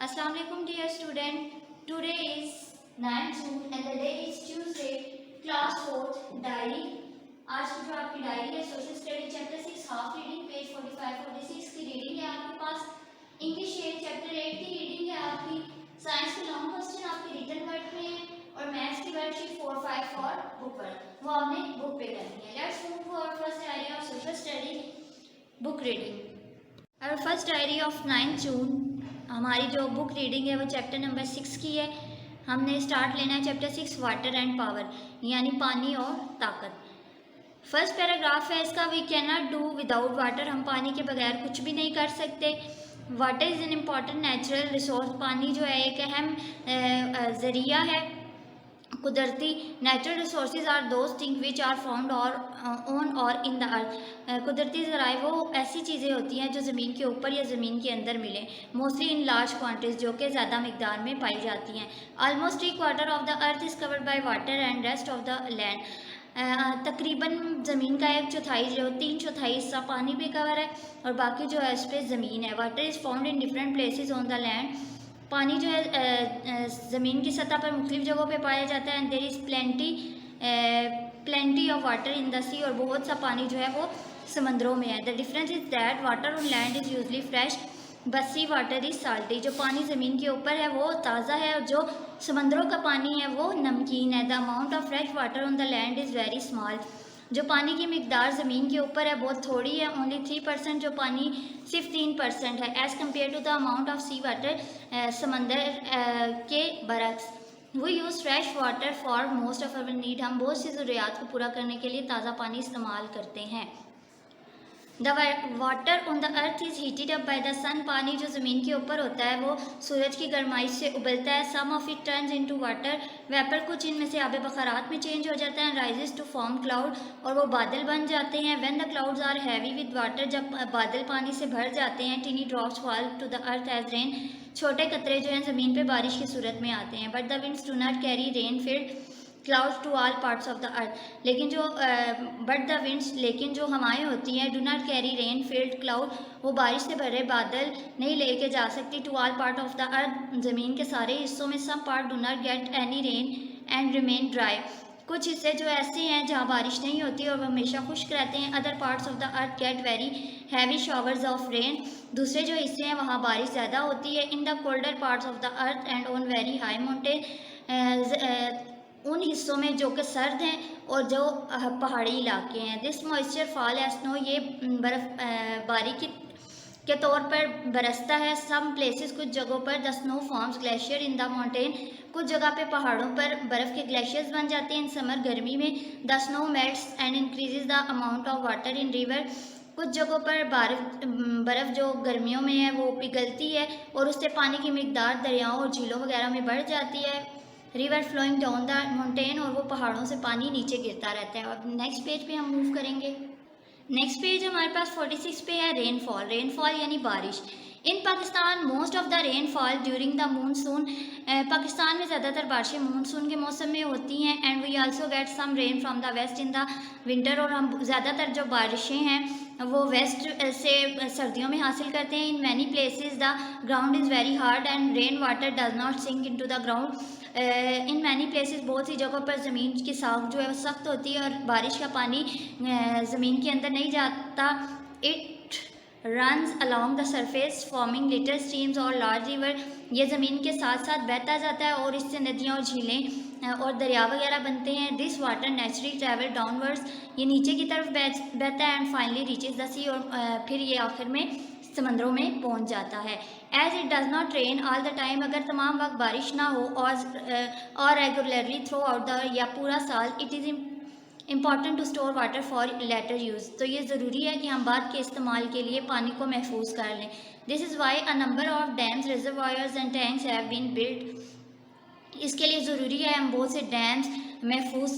Assalamu alaikum dear student. Today is 9 June and the day is Tuesday. Class 4th diary. आज की जो आपकी diary है social study chapter 6 half reading page 45-46 की reading है आपके पास. इंग्लिश है चैप्टर 8 की रीडिंग है आपकी. साइंस के लॉन्ग क्वेश्चन आपके रिटन वर्क में है और मैथ्स की वर्कशीट 4-5 और बुक पर वो आपने बुक पे करनी है. Let's move to our first diary of social study book reading. Our first diary of 9 June. हमारी जो बुक रीडिंग है वो चैप्टर नंबर 6 की है. हमने स्टार्ट लेना है चैप्टर 6 वाटर एंड पावर यानी पानी और ताकत. फर्स्ट पैराग्राफ है इसका. We can not do without water. हम पानी के बगैर कुछ भी नहीं कर सकते. Water is an important natural resource. पानी जो है एक अहम ज़रिया है कुदरती. Natural resources are those thing which are found or on or in the earth. कुदरती ज़राए वो ऐसी चीज़ें होती हैं जो ज़मीन के ऊपर या ज़मीन के अंदर मिलें. मोस्टली इन लार्ज क्वांटिटीज़ जो कि ज़्यादा मकदार में पाई जाती हैं. Almost 3/4 of the earth is covered by water and rest of the land. तकरीबन ज़मीन का 1/4 जो 3/4 हिस्सा पानी पे कवर है और बाकी जो है इस पर ज़मीन है. Water is found in different places on the land. पानी जो है ज़मीन की सतह पर मुख्तलिफ़ जगहों पे पाया जाता है. And there is plenty of water in the sea. और बहुत सा पानी जो है वो समंदरों में है. The difference is that water on land is usually fresh but sea water is salty. जो पानी ज़मीन के ऊपर है वो ताज़ा है और जो समंदरों का पानी है वो नमकीन है. The amount of fresh water on the land is very small. जो पानी की मिकदार ज़मीन के ऊपर है बहुत थोड़ी है. ओनली 3%. जो पानी सिर्फ 3% है as compare to the amount of sea water समंदर के बरक्स. We use fresh water for most of our need. हम बहुत सी ज़रूरियात को पूरा करने के लिए ताज़ा पानी इस्तेमाल करते हैं. The water on the earth is heated up by the sun. पानी जो ज़मीन के ऊपर होता है वो सूरज की गर्माइश से उबलता है. Some of it turns into water vapour. कुछ इनमें से आब बखरात में चेंज हो जाता है. Rises to form cloud. और वो बादल बन जाते हैं. When the clouds are heavy with water. जब बादल पानी से भर जाते हैं. Tiny drops fall to the earth as rain. छोटे कतरे जो हैं ज़मीन पे बारिश की सूरत में आते हैं. But the winds do not carry rain filled clouds to all parts of the earth. लेकिन जो बट द विंड्स लेकिन जो हवाएं होती हैं do not carry rain filled cloud. वो बारिश से भरे बादल नहीं लेके जा सकती to all part of the earth ज़मीन के सारे हिस्सों में. Some part do not get any rain and remain dry. कुछ हिस्से जो ऐसे हैं जहाँ बारिश नहीं होती और वो हमेशा खुश्क रहते हैं. Other parts of the earth get very heavy showers of rain. दूसरे जो हिस्से हैं वहाँ बारिश ज़्यादा होती है. In the colder parts of the earth and on very high mountain. उन हिस्सों में जो कि सर्द हैं और जो पहाड़ी इलाके हैं. This moisture fall as snow. ये बर्फ़ बारिश के तौर पर बरसता है. सम प्लेसेस कुछ जगहों पर the snow forms glacier in the mountain. कुछ जगह पे पहाड़ों पर बर्फ़ के ग्लेशियर्स बन जाते हैं. इन समर गर्मी में the snow melts and increases the amount of water in river. कुछ जगहों पर बर्फ़ जो गर्मियों में है वो पिघलती है और उससे पानी की मिकदार दरियाओं और झीलों वगैरह में बढ़ जाती है. River flowing down the mountain. और वो पहाड़ों से पानी नीचे गिरता रहता है. और नेक्स्ट पेज पे हम मूव करेंगे. नेक्स्ट पेज हमारे पास 46 पे है रेनफॉल. रेनफॉल यानी बारिश. In Pakistan most of the rainfall during the monsoon. Pakistan में ज़्यादातर बारिशें मानसून के मौसम में होती हैं. And we also get some rain from the west in the winter. और हम ज़्यादातर जो बारिशें हैं वो वेस्ट से सर्दियों में हासिल करते हैं. In many places the ground is very hard and rain water does not sink into the ground. In many places बहुत सी जगहों पर ज़मीन की साख जो है वो सख्त होती है और बारिश का पानी ज़मीन के अंदर नहीं जाता. It runs along the surface forming little streams और लार्ज रिवर. ये ज़मीन के साथ साथ बहता जाता है और इससे नदियाँ और झीलें और दरिया वगैरह बनते हैं. This water naturally travel downwards. ये नीचे की तरफ बहता है. And finally reaches the sea. और फिर ये आखिर में समंदरों में पहुंच जाता है. As it does not rain all the time. अगर तमाम वक्त बारिश ना हो और रेगुलरली थ्रू आउट द या पूरा साल. It is important to store water for later use. तो ये ज़रूरी है कि हम बाद के इस्तेमाल के लिए पानी को महफूज कर लें. This is why a number of dams reservoirs and tanks have been built. इसके लिए ज़रूरी है हम बहुत से डैम्स महफूज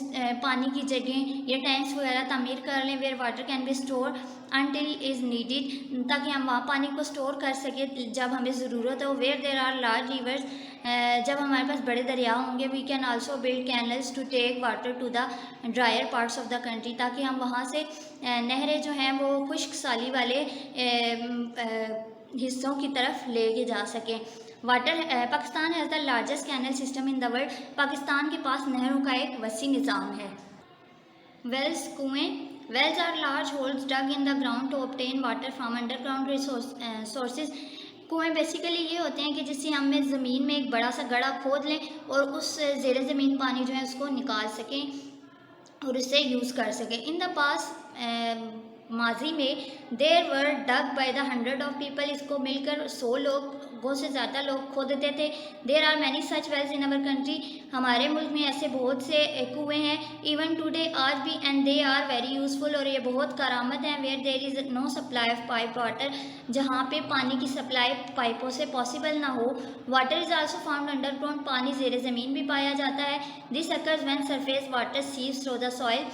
पानी की जगह या टैंक्स वगैरह तामीर कर लें. Where water can be store until is needed. ताकि हम वहाँ पानी को स्टोर कर सकें जब हमें ज़रूरत हो. Where there are large rivers. जब हमारे पास बड़े दरिया होंगे. We can also build canals to take water to the drier parts of the country. ताकि हम वहाँ से नहरें जो हैं वो खुश्क साली वाले हिस्सों की तरफ ले के जा सकें. Pakistan has the largest canal system in the world. Pakistan के पास नहरों का एक वसी निज़ाम है। वेल्स, कुएँ। Wells are large holes dug in the ground to obtain water from underground sources. कुएँ बेसिकली ये होते हैं कि जिससे हम ज़मीन में एक बड़ा सा गड्ढा खोद लें और उस ज़ेर ज़मीन पानी जो है उसको निकाल सकें और उससे यूज़ कर सकें। इन द पास माजी में there were dug by the 100 of people. इसको मिलकर 100 लोगों से ज़्यादा लोग खोदते थे। There are many such wells in our country. हमारे मुल्क में ऐसे बहुत से कुएँ हैं। इवन टुडे आज भी, and they are very useful, और ये बहुत कारामद हैं। Where there is no supply of pipe water, जहाँ पे पानी की सप्लाई पाइपों से पॉसिबल ना हो। Water is also found underground. पानी ज़ेर ज़मीन भी पाया जाता है। This occurs when surface water sieves through the soil.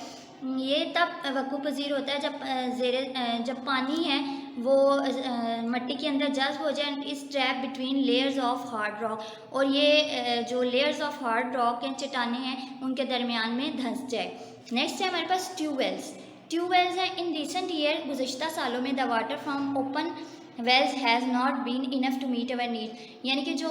ये तब वक़्फ़ पज़ीर होता है जब पानी है वो मिट्टी के अंदर जज़्ब हो जाए। इस trap between layers of hard rock, और ये जो लेयर्स ऑफ हार्ड रॉक हैं, चट्टानें हैं, उनके दरमियान में धंस जाए। नेक्स्ट है हमारे पास ट्यूबवेल्स। ट्यूबवेल्स हैं। इन रिसेंट ईयर, गुज़श्ता सालों में, the water from open wells has not been enough to meet our need. यानी कि जो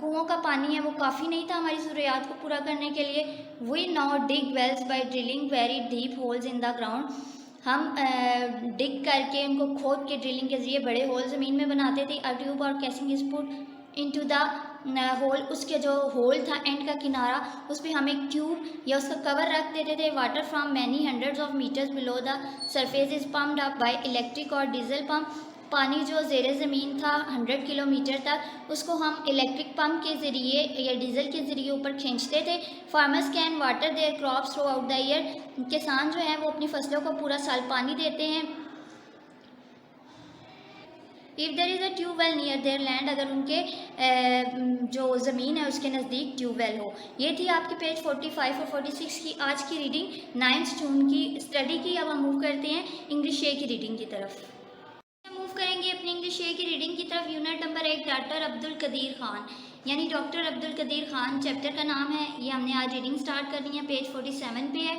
कुओं का पानी है वो काफ़ी नहीं था हमारी ज़रूरियात को पूरा करने के लिए। We now dig wells by drilling very deep holes in the ground. हम डिग करके, उनको खोद के, ड्रिलिंग के ज़रिए बड़े होल ज़मीन में बनाते थे। अ ट्यूब और casing is put into the hole. उसके जो होल था, एंड का किनारा, उस पर हम एक ट्यूब या उसका कवर रख देते थे। Water from many hundreds of metres below the surface is pumped up by electric और डीजल पम्प। पानी जो ज़ेर ज़मीन था 100 किलोमीटर तक, उसको हम इलेक्ट्रिक पंप के ज़रिए या डीजल के ज़रिए ऊपर खींचते थे। Farmers can water there crops through out the year. किसान जो हैं वो अपनी फसलों को पूरा साल पानी देते हैं। If there is a tubewell near their land, अगर उनके जो ज़मीन है उसके नज़दीक ट्यूबवेल हो। ये थी आपकी पेज 45 और 46 की आज की रीडिंग 9 जून की स्टडी की। अब हम मूव करते हैं इंग्लिश ए की रीडिंग की तरफ। मूव करेंगे अपनी इंग्लिश ए की रीडिंग की तरफ। Unit number 1, doctor Abdul Qadeer Khan, यानी डॉक्टर अब्दुल कदीर खान चैप्टर का नाम है। ये हमने आज रीडिंग स्टार्ट करनी है। पेज 47 पे है।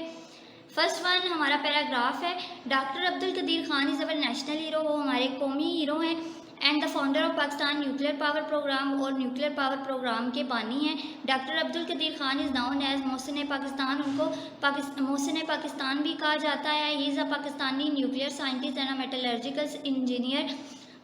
फर्स्ट वन हमारा पैराग्राफ है। Doctor Abdul Qadeer Khan is our national hero. वो हमारे कौमी हीरो हैं। And the founder of Pakistan nuclear power programme, और न्यूक्लियर पावर प्रोग्राम के बानी हैं। Doctor Abdul Qadeer Khan is known as Mohsin Pakistan. उनको मोहसिन पाकिस्तान भी कहा जाता है। He is a Pakistani nuclear scientist and a metallurgical engineer.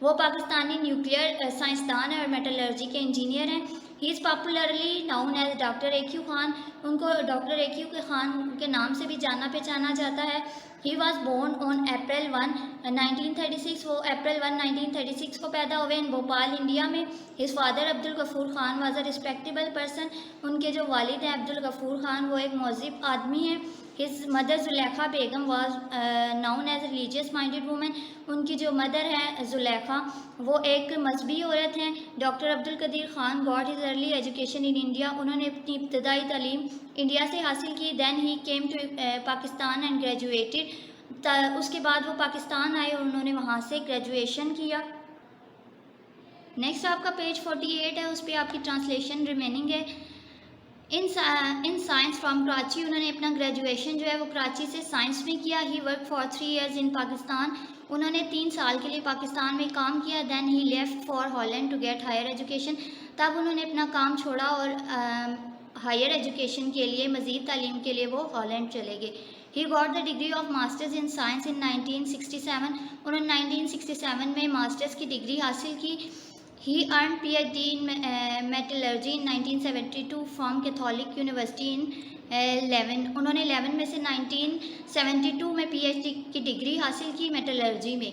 वो पाकिस्तानी न्यूक्लियर साइंसदान है और मेटलर्जी के इंजीनियर हैं। He is popularly known as doctor A Q Khan. उनको डॉक्टर ए क्यू खान के नाम से भी जाना पहचाना जाता है। He was born on April 1, 1936। वो अप्रैल 1, 1936 को पैदा हुए इन भोपाल, इंडिया में। His father Abdul Ghafoor Khan was a respectable person. उनके जो वालिद हैं अब्दुल गफूर खान, वो एक मौज़िब आदमी हैं। His mother Zulekha Begum was known as religious minded woman. उनकी जो मदर है जुलेखा, वो एक मजहबी औरत हैं। Doctor Abdul Qadeer Khan got his early education in India. उन्होंने अपनी इब्तदाई तालीम इंडिया से हासिल की। Then he came to Pakistan and graduated. उसके बाद वो पाकिस्तान आए और उन्होंने वहाँ से ग्रेजुएशन किया। नेक्स्ट आपका पेज 48 है, उस पर आपकी ट्रांसलेशन रिमेनिंग है। In science from Karachi. उन्होंने अपना ग्रेजुएशन जो है वो कराची से साइंस में किया। He work for 3 years in Pakistan. उन्होंने 3 साल के लिए पाकिस्तान में काम किया। Then he left for Holland to get higher education. तब उन्होंने अपना काम छोड़ा और हायर एजुकेशन के लिए, मज़ीद तालीम के लिए वो हॉलैंड चले गए। He got the degree of masters in science in 1967। उन्होंने 1967 में मास्टर्स की डिग्री हासिल की। He earned PhD in metallurgy in 1972 from Catholic University in 11। उन्होंने 11 में से 1972 में PhD की डिग्री हासिल की मेटलर्जी में,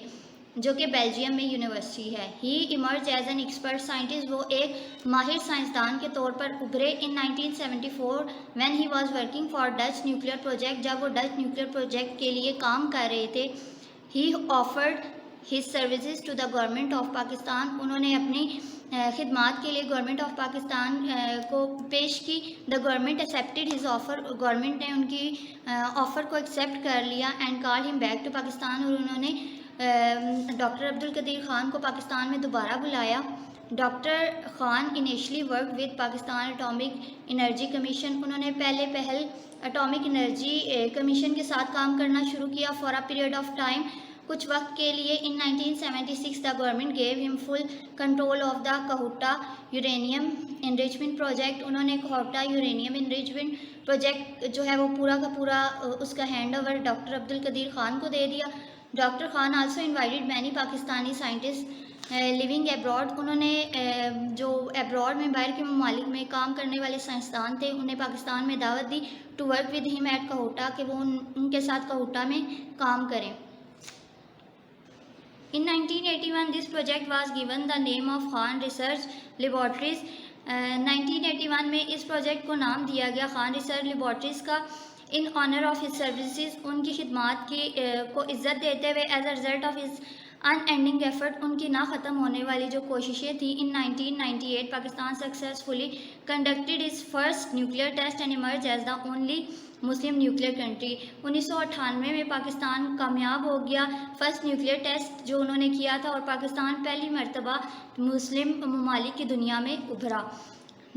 जो कि बेल्जियम में यूनिवर्सिटी है। He emerge as an expert scientist. वो एक माहिर साइंसदान के तौर पर उभरे in 1974 when he was working for Dutch nuclear project. जब वो डच न्यूक्लियर प्रोजेक्ट के लिए काम कर रहे थे। He offered his services to the government of Pakistan. उन्होंने अपनी खिदमात के लिए गवर्नमेंट ऑफ पाकिस्तान को पेश की। The government accepted his offer. Government ने उनकी ऑफ़र को एक्सेप्ट कर लिया। And call him back to Pakistan. और उन्होंने डॉक्टर अब्दुल कदीर ख़ान को पाकिस्तान में दोबारा बुलाया। Doctor Khan initially work with Pakistan atomic energy commission. उन्होंने पहल एटॉमिक एनर्जी कमीशन के साथ काम करना शुरू किया for a period of time. कुछ वक्त के लिए in 1976 the government gave him full control of the Kahuta uranium enrichment project. उन्होंने कहोटा यूरेनियम इनरिचमेंट प्रोजेक्ट जो है वो पूरा का पूरा उसका hand over doctor Abdul Qadeer Khan को दे दिया। Doctor Khan also invited many Pakistani scientist living abroad. उन्होंने जो एब्रॉड में बाहर के ममालिक में काम करने वाले साइंसदान थे उन्हें पाकिस्तान में दावत दी to work with him at Kahuta, कि वो उनके साथ कहोटा में काम करें। In 1981 this project was given the name of Khan research laboratories. 1981 में इस प्रोजेक्ट को नाम दिया गया खान रिसर्च लेबॉर्ट्रीज का, in honour of his services, उनकी खिदमात की को इज़्ज़त देते हुए, as a result of his unending effort, उनकी ना ख़त्म होने वाली जो कोशिशें थी। In 1998 Pakistan successfully conducted its first nuclear test and emerge as the only Muslim nuclear country. 1998 में पाकिस्तान कामयाब हो गया फर्स्ट न्यूक्लियर टेस्ट जो उन्होंने किया था, और पाकिस्तान पहली मरतबा मुस्लिम ममालिक की दुनिया में उभरा।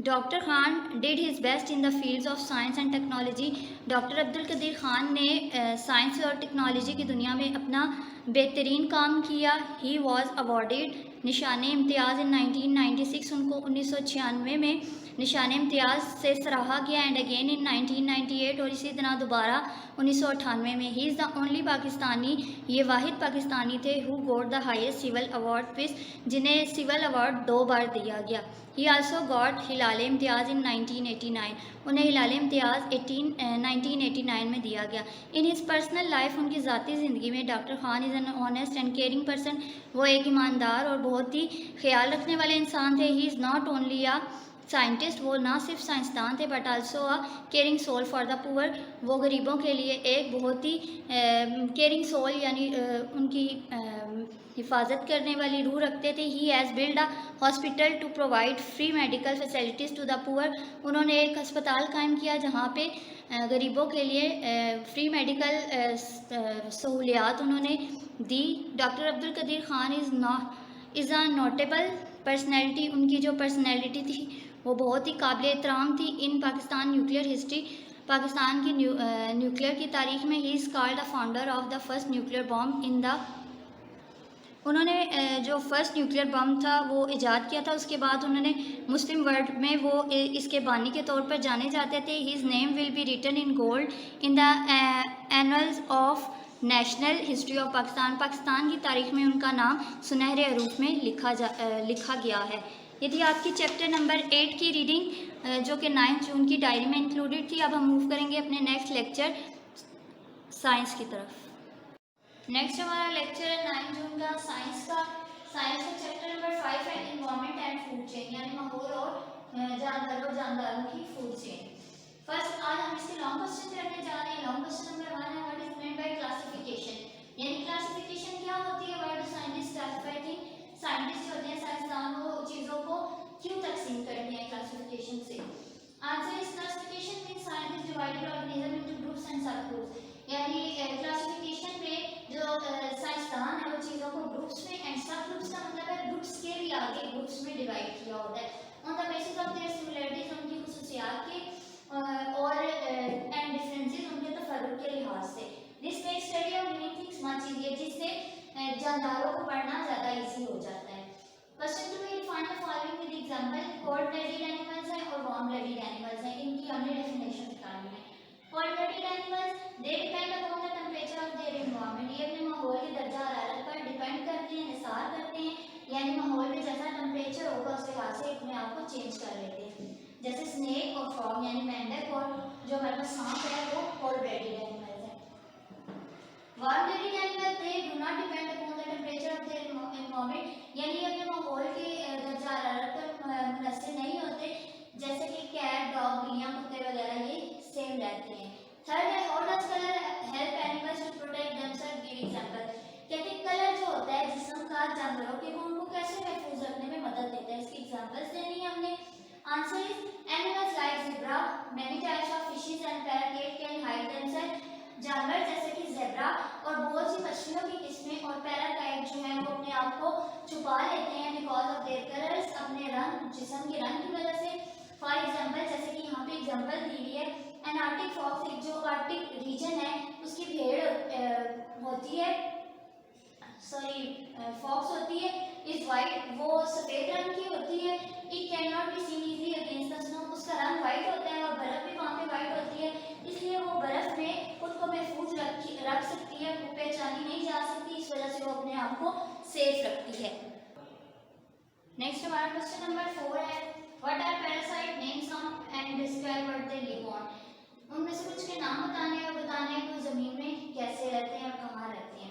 Doctor Khan did his best in the fields of science and technology. Doctor Abdul Qadeer Khan ने साइंस और टेक्नोलॉजी की दुनिया में अपना बेहतरीन काम किया। ही वॉज अवॉर्डेड निशान इम्तियाज़ इन 1996। उनको 1996 में निशान इम्तियाज़ से सराहा गया, एंड अगेन इन 1998, और इसी तरह दोबारा 1998 में। He is the only Pakistani, ये वाहिद पाकिस्तानी थे who got the highest civil award piece, जिन्हें सिविल अवार्ड 2 बार दिया गया। He also got Hilal Imtiaz in 1989। उन्हें हिलाल इम्तियाज़ 1989 में दिया गया। इन हिज पर्सनल लाइफ, उनकी ज़ाती ज़िंदगी में, doctor Khan is an honest and caring person. वो एक ईमानदार और बहुत ही ख्याल रखने वाले इंसान थे। He is not only a scientist, वो ना सिर्फ साइंसदान थे but also a caring soul for the poor. वो गरीबों के लिए एक बहुत ही केयरिंग सोल यानी उनकी हिफाजत करने वाली रूह रखते थे। He has build a hospital to provide free medical facilities to the poor. उन्होंने एक अस्पताल कायम किया जहाँ पे गरीबों के लिए फ्री मेडिकल सहूलियात उन्होंने दी। Doctor Abdul Qadeer Khan is a notable personality. उनकी जो पर्सनैलिटी थी वो बहुत ही काबिल एहतराम थी इन पाकिस्तान न्यूक्लियर हिस्ट्री। पाकिस्तान की न्यूक्लियर की तारीख में he is called the founder of the first nuclear bomb in the. उन्होंने जो फर्स्ट न्यूक्लियर बम था वो इजाद किया था, उसके बाद उन्होंने मुस्लिम वर्ल्ड में वो इसके बानी के तौर पर जाने जाते थे। His name will be written in gold in the annals of national history of Pakistan. Pakistan की तारीख में उनका नाम सुनहरे हरूफ में लिखा गया है। ये थी आपकी चैप्टर नंबर 8 की रीडिंग जो कि 9 जून की डायरी में इंक्लूडेड थी। अब हम मूव करेंगे अपने नेक्स्ट लेक्चर साइंस की तरफ। नेक्स्ट हमारा लेक्चर है 9 जून का साइंस का चैप्टर नंबर 5 है इन्वायरमेंट एंड फूड चेन, यानी माहौल और जानदारों की फूड चेन। फर्स्ट आज हम इसके लॉन्ग क्वेश्चन करने जा रहे हैं। लॉन्ग क्वेश्चन नंबर 1 है what is meant by classification, यानी क्लासिफिकेशन क्या होती है। Why do scientist classify thing, scientist जो होते हैं साइंसदान वो चीज़ों को क्यों तकसीम करते हैं क्लासिफिकेशन से। Answer is classification means scientist divided organism into groups and सब ग्रुप्स, यानी क्लासिफिकेशन में जो साइंसदान है वो चीज़ों को ग्रुप्स में एंड सब ग्रुप्स का मतलब है ग्रुप्स के भी आगे ग्रुप्स में डिवाइड किया होता है on the basis of their similarities, उनकी खुसूसियात के और एंड डिफरेंसेस उनके तफर्रुक के लिहाज से। This makes study of living things much easier, जिससे जानदारों को पढ़ना ज़्यादा ईजी हो जाता है। क्वेश्चन 2 में define the following with example. Cold blooded animals हैं और वार्म ब्लडेड एनिमल्स हैं, इनकी हमने डेफिनेशन निकालनी है। Cold blooded animals they depend upon the temperature of their environment, ये अपने माहौल के दर्जा हरारत पर डिपेंड करते हैं, निसार करते हैं, यानी माहौल में जैसा टेंपरेचर होगा उस लिहाज से अपने आप को चेंज कर लेते हैं। जैसे स्नेक और फ्रॉग यानी मेंढक और जो हमारे पास सांप है वो कोल्ड ब्लडेड एनिमल्स हैं। Warm blooded animal they do not depend upon the temperature of their environment, यानी अपने माहौल के दर्जा हरारत पर मुनहसर नहीं होते, जैसे कि कैट, डॉग, बिल्लियाँ, कुत्ते वगैरह ये सेम रहते हैं। थर्ड है how does colour help animals to protect themselves, give example, कहते हैं कलर जो होता है जिस्म का जानवरों के वो उनको कैसे महफूज रखने में मदद देता है, इसकी एग्जांपल्स देनी है हमने। Answer is animals like zebra, many types of fishes and parakeet can hide themselves, जानवर जैसे कि ज़ेब्रा और बहुत सी मछलियों की किस्में और पैराकाइट जो है वो अपने आप को छुपा लेते हैं बिकॉज ऑफ देयर कलर्स, अपने रंग जिस्म के रंग की वजह से। फॉर एग्जांपल जैसे कि यहाँ पे एग्जांपल दी हुई है एन आर्टिक फॉक्स, जो आर्टिक रीजन है उसकी भेड़ होती है फॉक्स होती है इज वाइट, वो सफ़ेद रंग की होती है। It can not be seen easily against the snow, उसका रंग वाइट होता है और बर्फ़ भी वहाँ पे वाइट होती है, इसलिए वो बर्फ़ में खुद को महफूज रख सकती है, पहचानी नहीं जा सकती, इस वजह से वो अपने आप को सेफ रखती है। नेक्स्ट हमारा क्वेश्चन नंबर 4 है, what are parasite, name some and describe what they live on. उनमें से कुछ के नाम बताने और बताने हैं वो ज़मीन में कैसे रहते हैं और कहाँ रहते हैं।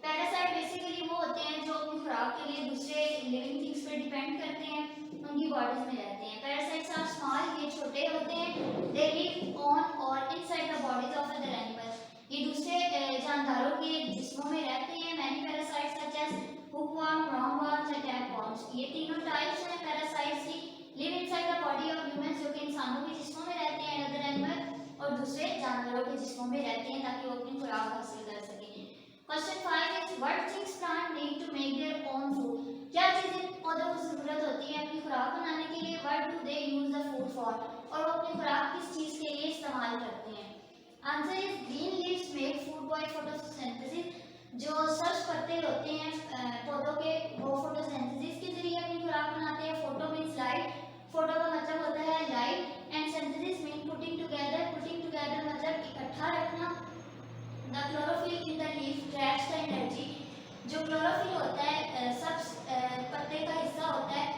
पैरासाइट बेसिकली वो होते हैं जो अपनी खुराक के लिए दूसरे लिविंग थिंग्स पे डिपेंड करते हैं, उनकी बॉडीज में रहते हैं। पैरासाइट्स आर स्मॉल, ये छोटे होते हैं, दे लिव ऑन और inside the bodies of other animals, ये दूसरे जानदारों के जिस्मों में रहते हैं। Many parasites such as hookworm, roundworms and tapeworms, ये तीनों टाइप्स हैं पैरासाइट्स की, live inside the body of humans, जो कि इंसानों के जिस्मों में रहते हैं, अदर एनिमल और दूसरे जानवरों के जिस्मों में रहते हैं ताकि वो अपनी खुराक हासिल कर सकें। Question 5 is what things plant need to make their own food, क्या चीजें पौधों को जरूरत होती है अपनी खुराक बनाने के लिए, what do they use the food for, और वो अपनी खुराक किस चीज के लिए इस्तेमाल करते हैं। Answer is green leaves make food by photosynthesis, जो सब्ज पत्ते होते हैं पौधों के, वो फोटोसिंथेसिस के जरिए अपनी खुराक बनाते हैं। फोटो मीन्स लाइट, फोटो का मतलब होता है light, and synthesis mean putting together, putting together मतलब इकट्ठा रखना। The chlorophyll in the leaf traps the energy, जो क्लोरोफिल होता है सब पत्ते का हिस्सा होता है,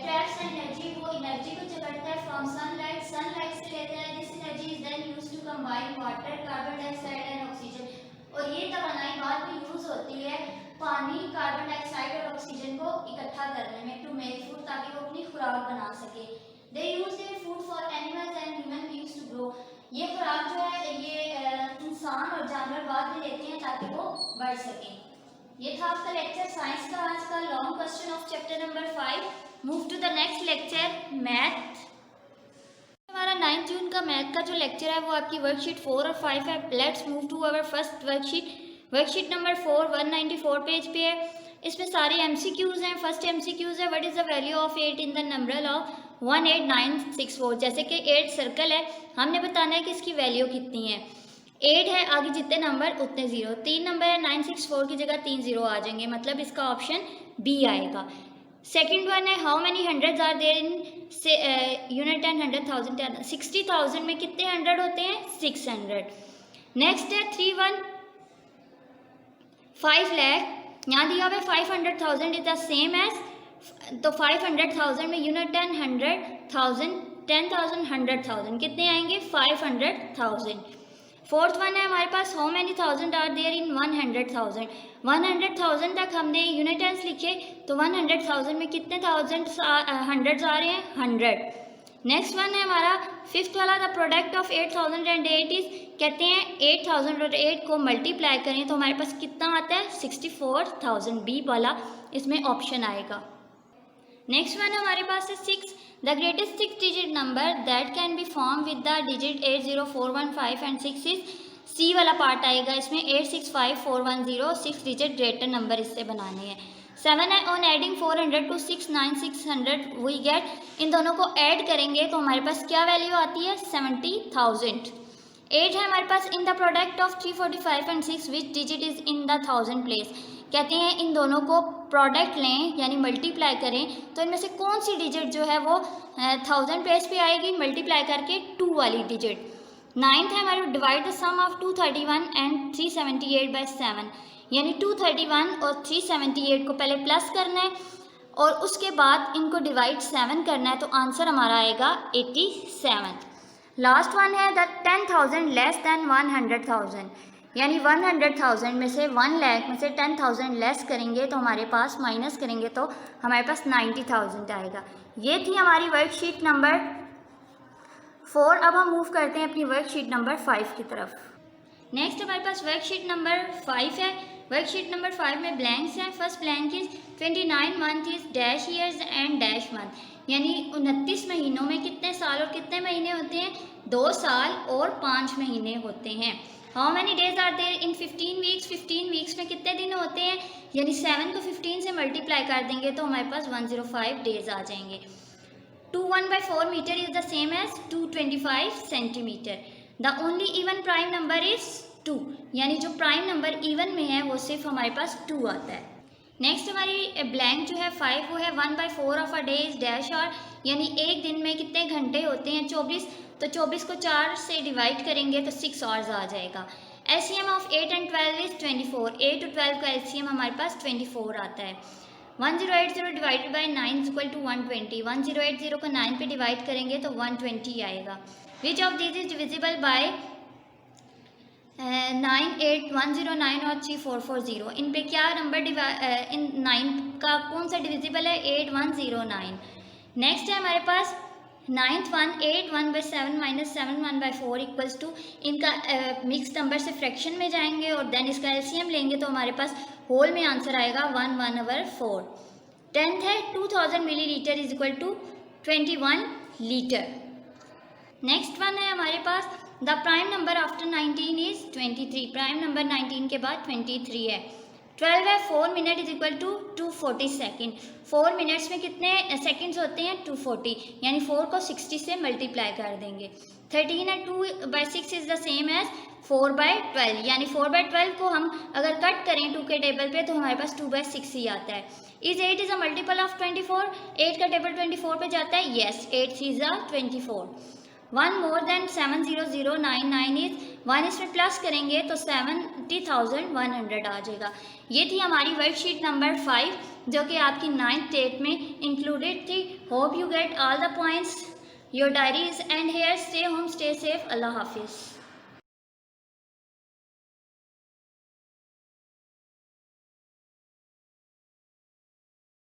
ट्रैप्स द एनर्जी, वो एनर्जी को जकड़ता है फ्रॉम सनलाइट, सनलाइट से लेता है। This energy is then used to combine water, carbon dioxide and oxygen, और ये तवानाई बाद में यूज होती है पानी, कार्बन डाइऑक्साइड और ऑक्सीजन को इकट्ठा करने में, टू मेक फूड, ताकि वो अपनी खुराक बना सके। They use their food for animals and human beings to grow, ये खुराक जो है ये इंसान और जानवर बाद में लेते हैं ताकि वो बढ़ सकें। ये था आपका लेक्चर साइंस का आज का long question of chapter number 5। Move to the next lecture math. हमारा 9 जून का मैथ का जो लेक्चर है वो आपकी वर्कशीट 4 और 5 है। Let's move to our first worksheet. Worksheet number 4 194 page पे है। इसमें सारे MCQs हैं। फर्स्ट MCQs है, what is the value of 8 in the number of 18964। जैसे कि 8 सर्कल है, हमने बताना है कि इसकी वैल्यू कितनी है। 8 है, आगे जितने नंबर उतने जीरो। 3 नंबर है, 964 की जगह 3 जीरो आ जाएंगे, मतलब इसका ऑप्शन बी आएगा। सेकेंड वन है, how many hundreds are there in unit and 100,000। 60,000 में कितने 100 होते हैं? 600। नेक्स्ट है 3 5 लाख, यहाँ दिया हुआ है 500,000 इज द सेम एज, तो 500,000 में यूनिट एंड 100,000, 10,000 100,000 कितने आएंगे? 500,000। फोर्थ वन है हमारे पास, how many thousand are there in 100,000। 100,000 तक हमने यूनिटेंस लिखे, तो 100,000 में कितने थाउजेंड हंड्रेड्स आ रहे हैं? 100। नेक्स्ट वन है हमारा फिफ्थ वाला, the product of 8,000 and 8 is, कहते हैं 8,000 और 8 को मल्टीप्लाई करें तो हमारे पास कितना आता है? 64,000। बी वाला इसमें ऑप्शन आएगा। नेक्स्ट वन हमारे पास है 6, the greatest 6 digit number that can be form with the digit 80415 and 6 is, C वाला पार्ट आएगा इसमें। 865410 6 डिजिट ग्रेटर नंबर इससे बनाने हैं। 7 है, on adding 400 to 69600 we get, इन दोनों को ऐड करेंगे तो हमारे पास क्या वैल्यू आती है? 70,000। 8 है हमारे पास, in the product of 345 and 6 which digit is in the 1000 place, कहते हैं इन दोनों को प्रोडक्ट लें यानी मल्टीप्लाई करें तो इनमें से कौन सी डिजिट जो है वो 1000 प्लेस पे आएगी मल्टीप्लाई करके 2 वाली डिजिट। 9th है हमारे, divide the sum of 231 and 378 by 7, यानी 231 और 378 को पहले प्लस करना है और उसके बाद इनको डिवाइड 7 करना है, तो आंसर हमारा आएगा 87। लास्ट वन है द 10,000 लेस दैन 100,000, यानी 100,000 में से 1 लाख में से 10,000 लेस करेंगे तो हमारे पास माइनस करेंगे तो हमारे पास 90,000 आएगा। ये थी हमारी वर्कशीट नंबर 4। अब हम मूव करते हैं अपनी वर्कशीट नंबर 5 की तरफ। नेक्स्ट हमारे पास वर्कशीट नंबर 5 है। वर्कशीट नंबर 5 में ब्लैंक्स हैं। First blank is 29 month is dash years and dash month, यानी 29 महीनों में कितने साल और कितने महीने होते हैं? 2 साल और 5 महीने होते हैं। How many days are there in 15 weeks, 15 weeks में कितने दिन होते हैं? यानी 7 को 15 से मल्टीप्लाई कर देंगे तो हमारे पास 105 डेज आ जाएंगे। 21/4 metre is the same as 225 centimetre. The only even prime number is 2, यानी जो प्राइम नंबर इवन में है वो सिर्फ हमारे पास 2 आता है। नेक्स्ट हमारी ब्लैंक जो है 5 वो है 1/4 of a day is dash और यानी एक दिन में कितने घंटे होते हैं 24, तो 24 को 4 से डिवाइड करेंगे तो 6 आवर्स आ जाएगा। LCM of 8 and 12 is 24, 8 to 12 का LCM हमारे पास 24 आता है। 1080 divided by 9 is equal to 120, 1080 को 9 पे डिवाइड करेंगे तो 120 आएगा। Which of this is divisible by 98109 और 3440, इन पे क्या नंबर इन 9 का कौन सा डिविजिबल है 8109। नेक्स्ट है हमारे पास 9th one 8 1/7 minus 7 1/4 equals to, इनका मिक्स नंबर से फ्रैक्शन में जाएंगे और देन इसका एलसीएम लेंगे तो हमारे पास होल में आंसर आएगा 1/4। 10th है 2000 millilitre is equal to 21 litre. Next one है हमारे पास the prime number after 19 is 23, prime number 19 के बाद 23 है। 12 है 4 minute is equal to 240 second, 4 minutes में कितने सेकेंड्स होते हैं 240, यानी 4 को 60 से मल्टीप्लाई कर देंगे। 13 है 2/6 इज द सेम एज 4/12, यानी 4/12 को हम अगर कट करें 2 के टेबल पे तो हमारे पास 2/6 ही आता है। Is 8 is a multiple of 24, 8 का टेबल 24 पे जाता है, yes 8 is a 24। 1 more than 70099 is 1 इसमें प्लस करेंगे तो 70,100 आ जाएगा। ये थी हमारी वर्कशीट नंबर 5 जो कि आपकी 9th डेट में इंक्लूडेड थी। Hope you get all the points. Your diary is end here. Stay home, stay safe. अल्लाह हाफिज़।